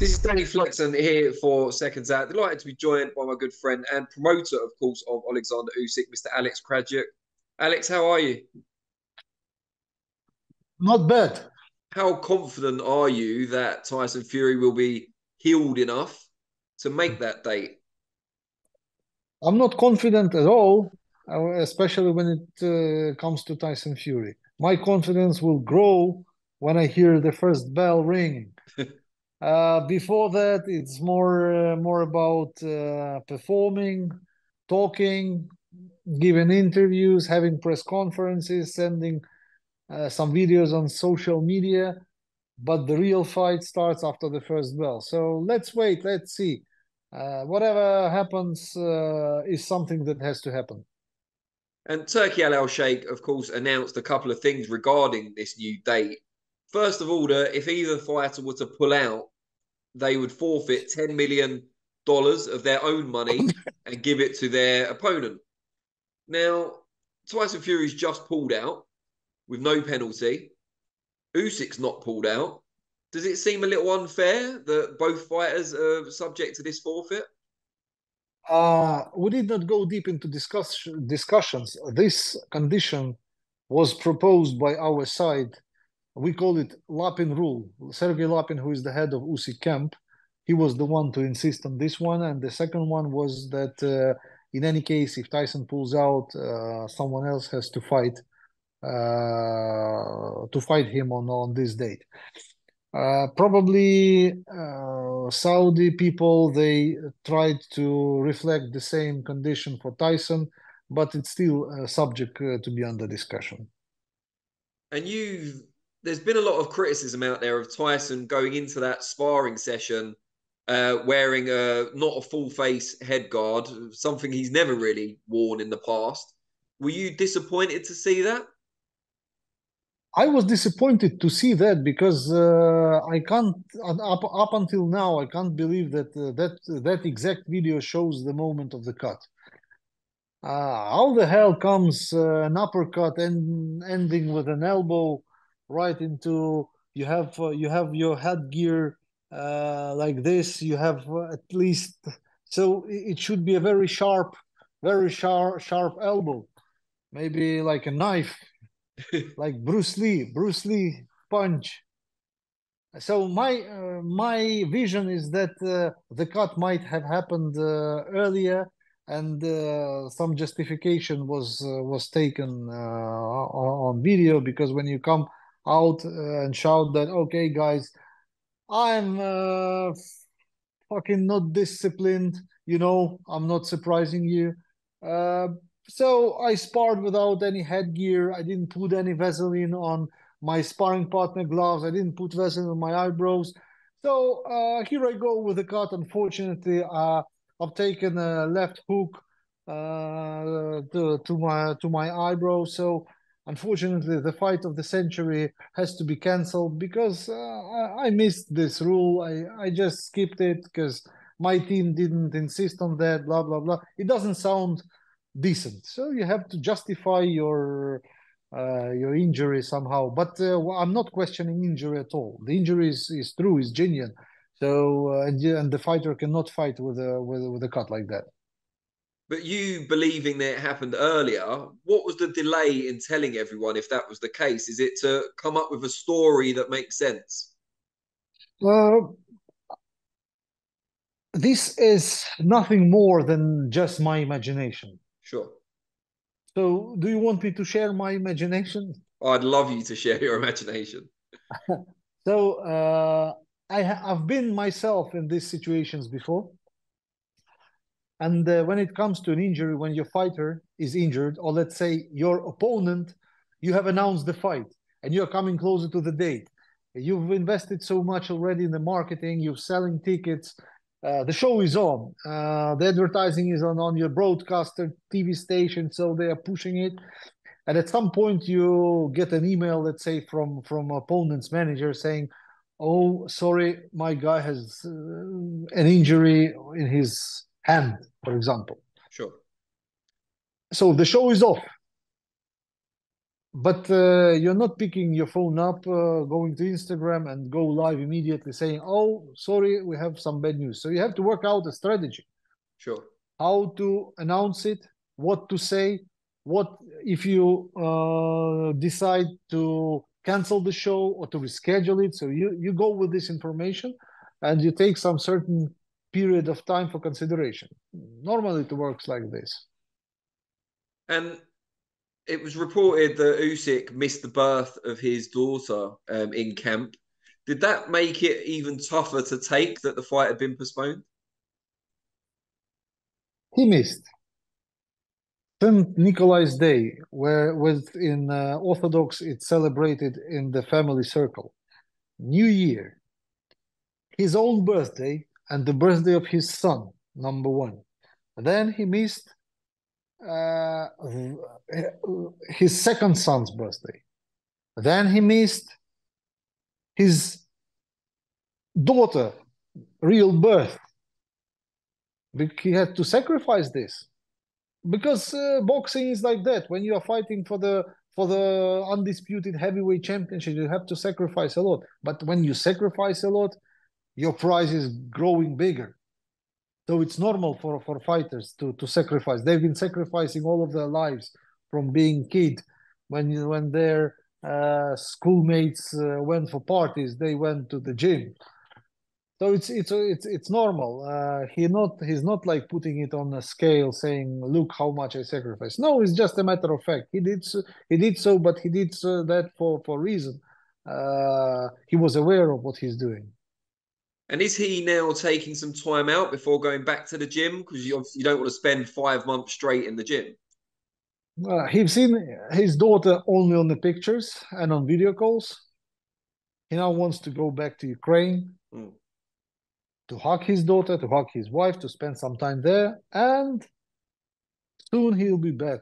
This is Danny Flexen here for Seconds Out. Delighted to be joined by my good friend and promoter, of course, of Oleksandr Usyk, Mr. Alex Krassyuk. Alex, how are you? Not bad. How confident are you that Tyson Fury will be healed enough to make that date? I'm not confident at all, especially when it comes to Tyson Fury. My confidence will grow when I hear the first bell ring. Before that, it's more about performing, talking, giving interviews, having press conferences, sending some videos on social media. But the real fight starts after the first bell. So let's wait, let's see. Whatever happens is something that has to happen. And Turkey Al Sheikh, of course, announced a couple of things regarding this new date. First of all, if either fighter were to pull out, they would forfeit $10 million of their own money and give it to their opponent. Now, Tyson Fury's just pulled out with no penalty. Usyk's not pulled out. Does it seem a little unfair that both fighters are subject to this forfeit? We did not go deep into discussions. This condition was proposed by our side. We call it Lapin rule. Sergey Lapin, who is the head of Usyk camp, he was the one to insist on this one. And the second one was that in any case, if Tyson pulls out, someone else has to fight him on this date. Probably Saudi people, they tried to reflect the same condition for Tyson, but it's still subject to be under discussion. And there's been a lot of criticism out there of Tyson going into that sparring session wearing not a full face head guard, something he's never really worn in the past. Were you disappointed to see that? I was disappointed to see that because I can't up until now I can't believe that that exact video shows the moment of the cut. How the hell comes an uppercut and ending with an elbow right into you have your headgear like this. You have at least so it should be a very sharp elbow, maybe like a knife like Bruce Lee punch. So my vision is that the cut might have happened earlier, and some justification was taken on video, because when you come out and shout that, okay guys, I'm fucking not disciplined, I'm not surprising you. Uh, so I sparred without any headgear. I didn't put any Vaseline on my sparring partner gloves. I didn't put Vaseline on my eyebrows. So here I go with the cut. Unfortunately, I've taken a left hook to my eyebrow. So unfortunately, the fight of the century has to be cancelled because I missed this rule. I just skipped it because my team didn't insist on that, blah, blah, blah. It doesn't sound decent. So you have to justify your injury somehow. But I'm not questioning injury at all. The injury is true, is genuine. So and the fighter cannot fight with a cut like that. But you believing that it happened earlier, what was the delay in telling everyone if that was the case? Is it to come up with a story that makes sense? This is nothing more than just my imagination. Sure. So, do you want me to share my imagination? I'd love you to share your imagination. So, I've been myself in these situations before. And when it comes to an injury, when your fighter is injured, or let's say your opponent, you have announced the fight and you're coming closer to the date. You've invested so much already in the marketing, you're selling tickets, the show is on, the advertising is on your broadcaster, TV station, so they are pushing it. And at some point, you get an email, let's say, from opponent's manager saying, "Oh, sorry, my guy has an injury in his hand," for example. Sure. So the show is off. but you're not picking your phone up, going to Instagram and go live immediately saying, "Oh, sorry, we have some bad news." So you have to work out a strategy, Sure. how to announce it, what to say, what if you decide to cancel the show or to reschedule it. So you go with this information, and you take some certain period of time for consideration. Normally, it works like this. And it was reported that Usyk missed the birth of his daughter in camp. Did that make it even tougher to take that the fight had been postponed? He missed St. Nikolai's Day, where within Orthodox it's celebrated in the family circle. New Year, his own birthday, and the birthday of his son, number one. Then he missed uh, his second son's birthday. Then he missed his daughter, real birth. He had to sacrifice this because boxing is like that. When you are fighting for the undisputed heavyweight championship, you have to sacrifice a lot. But when you sacrifice a lot, your prize is growing bigger. So it's normal for fighters to sacrifice. They've been sacrificing all of their lives from being kid. When their schoolmates went for parties, they went to the gym. So it's normal. He's not like putting it on a scale, saying, "Look how much I sacrificed." No, it's just a matter of fact. He did so, but he did so that for reason. He was aware of what he's doing. And is he now taking some time out before going back to the gym? Because you obviously don't want to spend 5 months straight in the gym. He's seen his daughter only on the pictures and on video calls. He now wants to go back to Ukraine to hug his daughter, to hug his wife, to spend some time there, and soon he'll be back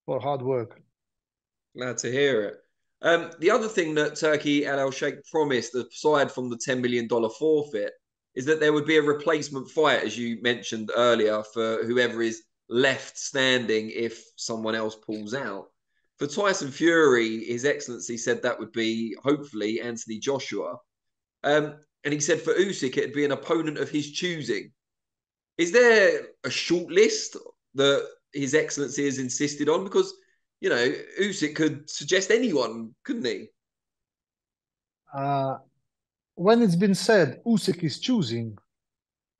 for hard work. Glad to hear it. The other thing that Turkey Al Sheikh promised, aside from the $10 million forfeit, is that there would be a replacement fight, as you mentioned earlier, for whoever is left standing if someone else pulls out. For Tyson Fury, His Excellency said that would be hopefully Anthony Joshua. And he said for Usyk, it'd be an opponent of his choosing. Is there a short list that His Excellency has insisted on? Because Usyk could suggest anyone, couldn't he? Uh, when it's been said Usyk is choosing,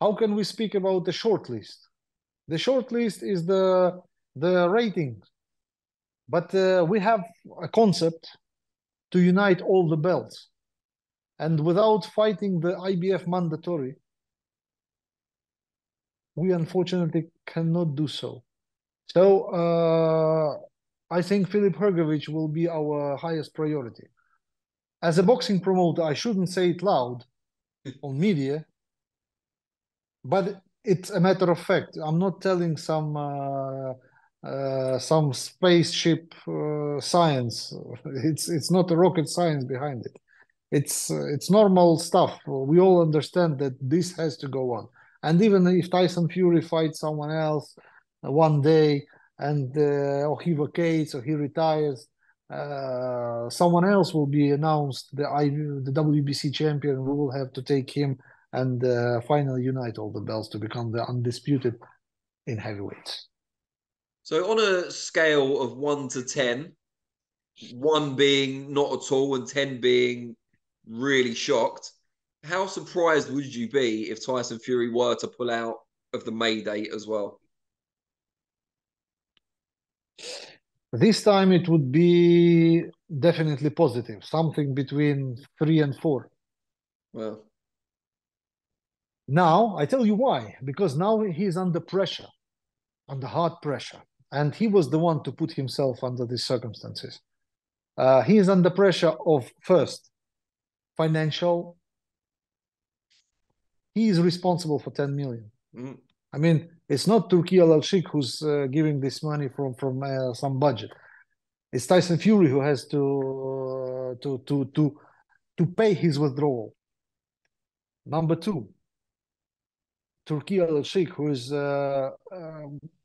how can we speak about the short list? The short list is the rating, but we have a concept to unite all the belts, and without fighting the IBF mandatory, we unfortunately cannot do so. So I think Filip Hrgovic will be our highest priority. As a boxing promoter, I shouldn't say it loud on media, but it's a matter of fact. I'm not telling some spaceship science. It's not a rocket science behind it. It's normal stuff. We all understand that this has to go on. And even if Tyson Fury fights someone else one day, and or he vacates or he retires, someone else will be announced the WBC champion. We will have to take him and finally unite all the belts to become the undisputed in heavyweights. So on a scale of 1 to 10, 1 being not at all and 10 being really shocked, how surprised would you be if Tyson Fury were to pull out of the May date as well? This time it would be definitely positive, something between 3 and 4. Well, Now, I tell you why. Because now he's under pressure, under hard pressure. And he was the one to put himself under these circumstances. He is under pressure of, first, financial. He is responsible for 10 million. I mean, it's not Turki Al-Sheikh who's giving this money from some budget. It's Tyson Fury who has to pay his withdrawal. Number two, Turki Al-Sheikh, who is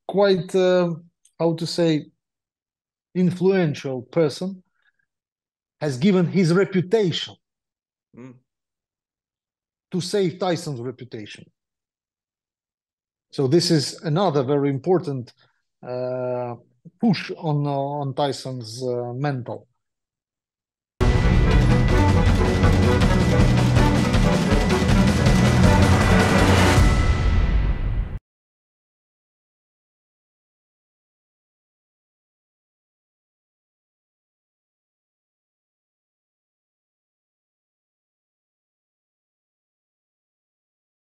quite, how to say, influential person, has given his reputation to save Tyson's reputation. So this is another very important push on Tyson's mental.